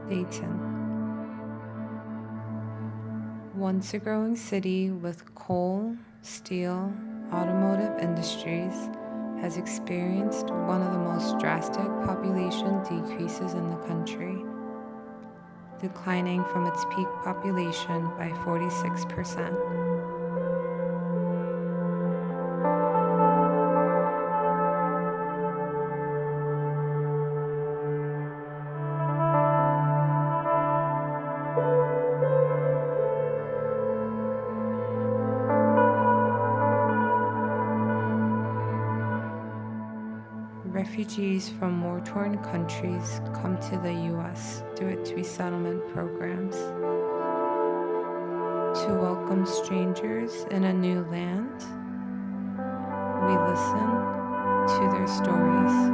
Dayton. Once a growing city with coal, steel, automotive industries, has experienced one of the most drastic population decreases in the country, declining from its peak population by 46%. Refugees from war-torn countries come to the U.S. through its resettlement programs. To welcome strangers in a new land, we listen to their stories.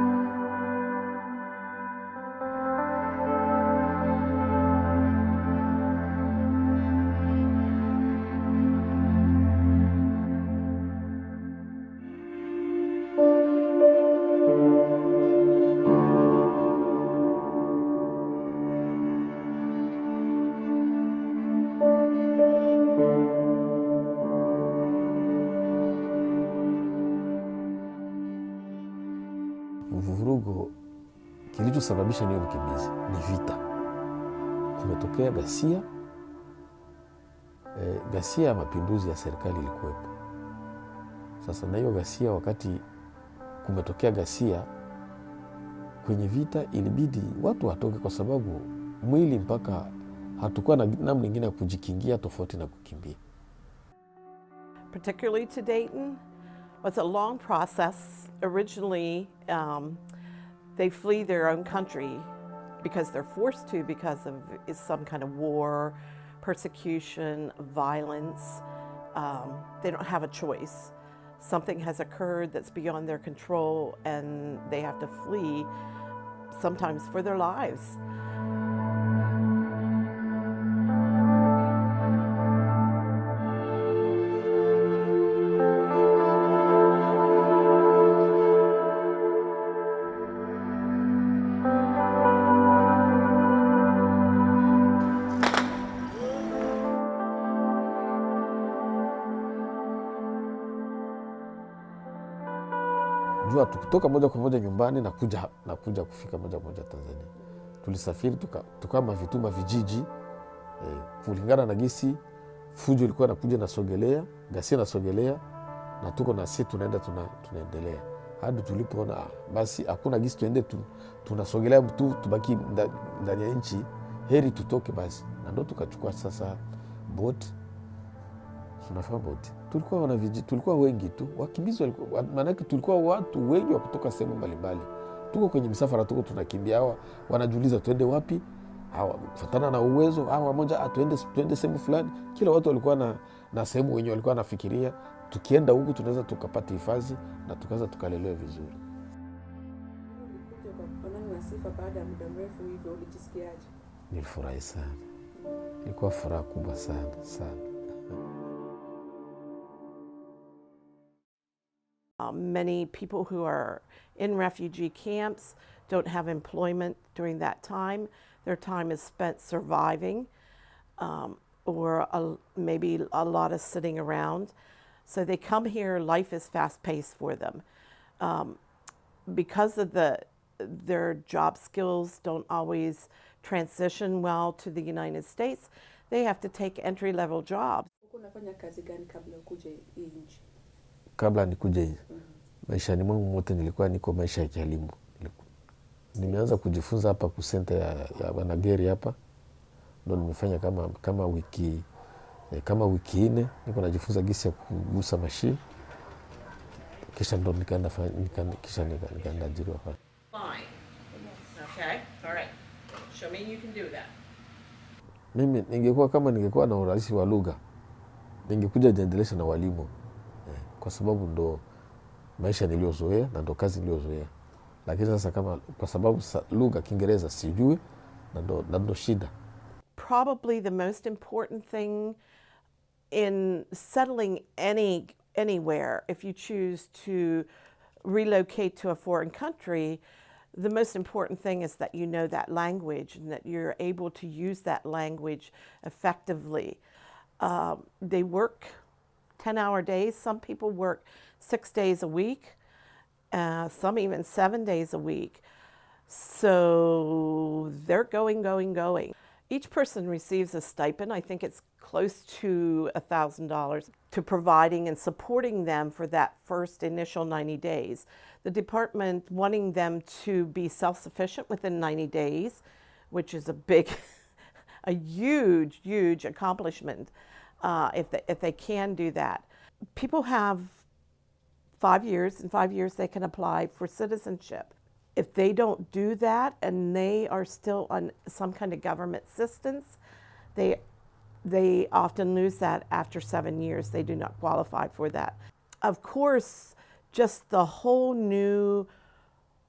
Vurugo kilichosababisha niwe mkimbizi ni vita. Kumetokea ghasia, ghasia ya mapinduzi ya serikali ilikuwepo. Sasa na hiyo ghasia, wakati kumetokea ghasia kwenye vita, ilibidi watu watoke kwa sababu mwili mpaka hatukuwa na namna nyingine ya kujikingia tofauti na kukimbia. Particularly to Dayton, was a long process. Originally, they flee their own country because they're forced to because of some kind of war, persecution, violence. They don't have a choice. Something has occurred that's beyond their control and they have to flee, sometimes for their lives. Jua tukitoka moja kwa moja nyumbani na kuja kufika moja kwa moja Tanzania. Tulisafiri tukama vituma vijiji kulingana na gisi fujo ilikuwa nakuja nasogelea, ghasia nasogelea, na tuko na sisi tunaendelea. Hadi tulipoona basi hakuna gisi tuende tunasogelea mtu tubaki ndani ya nchi, heri tutoke basi. Na ndo tukachukua sasa boat. Tunafanya boat. Tulikuwa wengi tu, wakimbizi walikuwa, maana yake tulikuwa watu wengi wa kutoka sehemu mbalimbali. Tuko kwenye msafara, tunakimbia, hawa wanajiuliza tuende wapi, hawa kufuatana na uwezo, hawa moja tuende sehemu fulani. Kila watu walikuwa na sehemu wenyewe walikuwa nafikiria, tukienda huku tunaweza tukapata hifadhi na tukaanza tukalelewa vizuri. Baada ya muda mrefu hivyo ulijisikiaje? Nilifurahi sana. Ilikuwa furaha kubwa sana sana. Many people who are in refugee camps don't have employment during that time. Their time is spent surviving, or maybe a lot of sitting around. So they come here, life is fast-paced for them. Because of their job skills don't always transition well to the United States, they have to take entry-level jobs. Unafanya kazi gani kabla ukuje hii nchi? Kabla nikuje maisha ni mwangu mote nilikuwa niko maisha ya kielimu. Nimeanza kujifunza hapa ku center ya Wanageri hapa. Ndio nimefanya kama wiki 4 niko najifunza gisi ya kugusa machine. Kisha ndo nikaenda ajiriwa hapa. Fine. Okay. All right. Show me you can do that. Mimi ningekuwa na urahisi wa lugha, ningekuja jiendelesha na walimu. Kwa sababu ndo maisha niliozoea na ndo kazi niliozoea. Lakini sasa kama kwa sababu lugha Kiingereza sijui, na ndo shida. Probably the most important thing in settling anywhere, if you choose to relocate to a foreign country, the most important thing is that you know that language and that you're able to use that language effectively. They work 10-hour days. Some people work 6 days a week, some even 7 days a week. So they're going. Each person receives a stipend. I think it's close to $1,000 to providing and supporting them for that first initial 90 days. The department wanting them to be self-sufficient within 90 days, which is a huge accomplishment if they can do that. People have 5 years. In 5 years they can apply for citizenship. If they don't do that and they are still on some kind of government assistance, they often lose that after 7 years. They do not qualify for that. Of course, just the whole new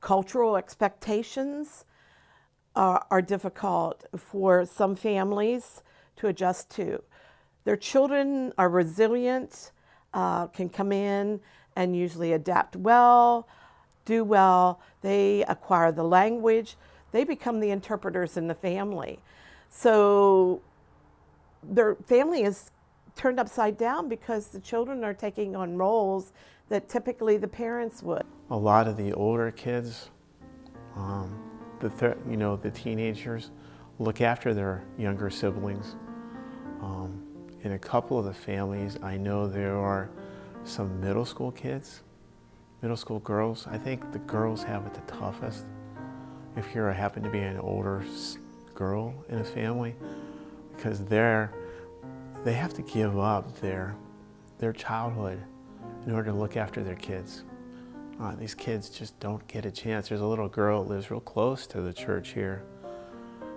cultural expectations are difficult for some families to adjust to. Their children are resilient, can come in and usually adapt well, do well. They acquire the language. They become the interpreters in the family. So their family is turned upside down because the children are taking on roles that typically the parents would. A lot of the older kids, the teenagers, look after their younger siblings. In a couple of the families, I know there are some middle school kids, middle school girls. I think the girls have it the toughest. If you happen to be an older girl in a family, because they have to give up their childhood in order to look after their kids. These kids just don't get a chance. There's a little girl that lives real close to the church here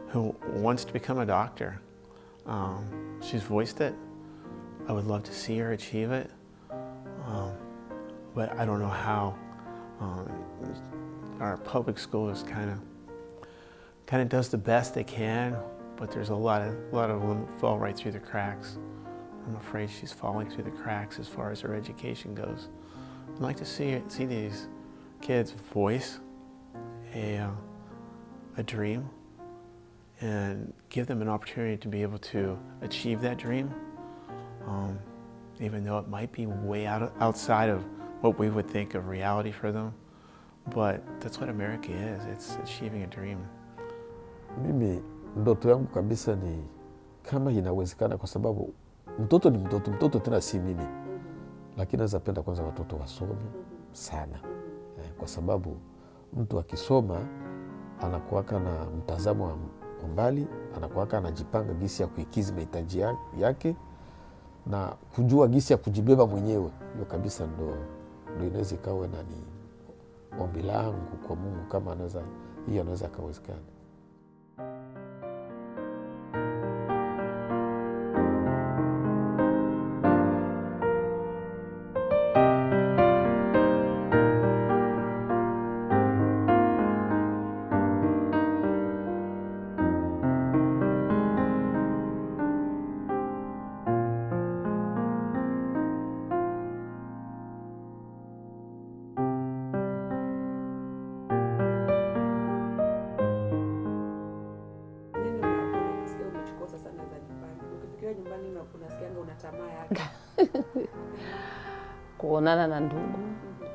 who wants to become a doctor. She's voiced it. I would love to see her achieve it, but I don't know how. Our public school is kind of does the best they can, but there's a lot of them fall right through the cracks. I'm afraid she's falling through the cracks as far as her education goes. I'd like to see these kids voice a dream and give them an opportunity to be able to achieve that dream, even though it might be way outside of what we would think of reality for them. But that's what America is. It's achieving a dream. Mimi ndoto yangu kabisa ni kama inawezekana, kwa sababu mtoto ni mtoto tena si mimi. Lakini naweza penda kwanza watoto wasome sana. Kwa sababu mtu akisoma anakuwaka na mtazamo wa mbali, anakuwaka anajipanga gisi ya kuikizi mahitaji yake na kujua gisi ya kujibeba mwenyewe. Hiyo kabisa ndo inaweza ikawa ni ombi langu kwa Mungu, kama anaweza kawezekana. Kuonana na ndugu.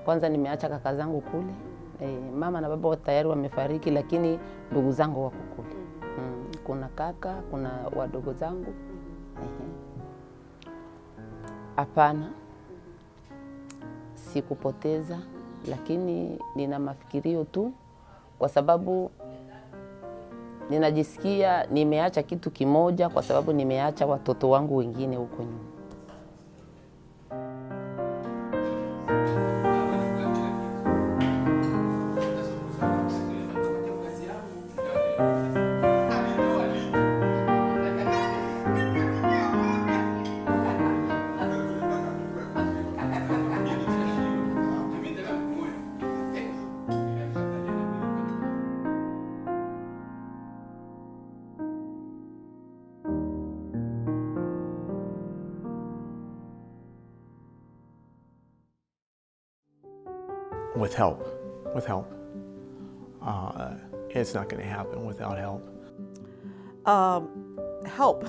Kwanza nimeacha kaka zangu kule. Mama na baba tayari wamefariki, lakini ndugu zangu wako kule. Kuna kaka, kuna wadogo zangu. Hapana, sikupoteza, lakini nina mafikirio tu, kwa sababu ninajisikia nimeacha kitu kimoja, kwa sababu nimeacha watoto wangu wengine huko nyuma. with help. It's not going to happen without help. Help.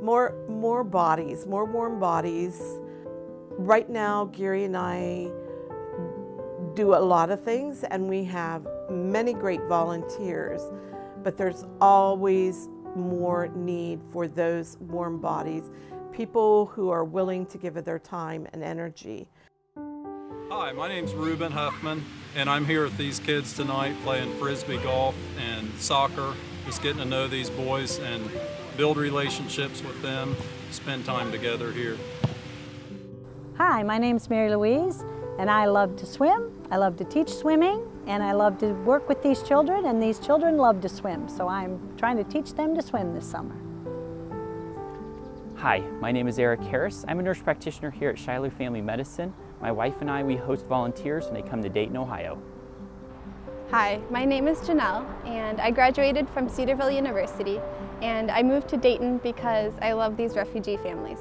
more bodies, more warm bodies. Right now, Gary and I do a lot of things, and we have many great volunteers, but there's always more need for those warm bodies, people who are willing to give it their time and energy. Hi, my name's Ruben Huffman, and I'm here with these kids tonight playing frisbee golf and soccer, just getting to know these boys and build relationships with them, spend time together here. Hi, my name's Mary Louise, and I love to swim, I love to teach swimming, and I love to work with these children, and these children love to swim, so I'm trying to teach them to swim this summer. Hi, my name is Eric Harris. I'm a nurse practitioner here at Shiloh Family Medicine. My wife and I, we host volunteers when they come to Dayton, Ohio. Hi, my name is Janelle, and I graduated from Cedarville University, and I moved to Dayton because I love these refugee families.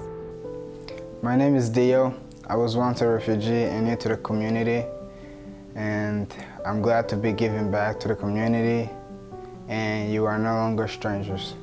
My name is Dio. I was once a refugee and new to the community, and I'm glad to be giving back to the community, and you are no longer strangers.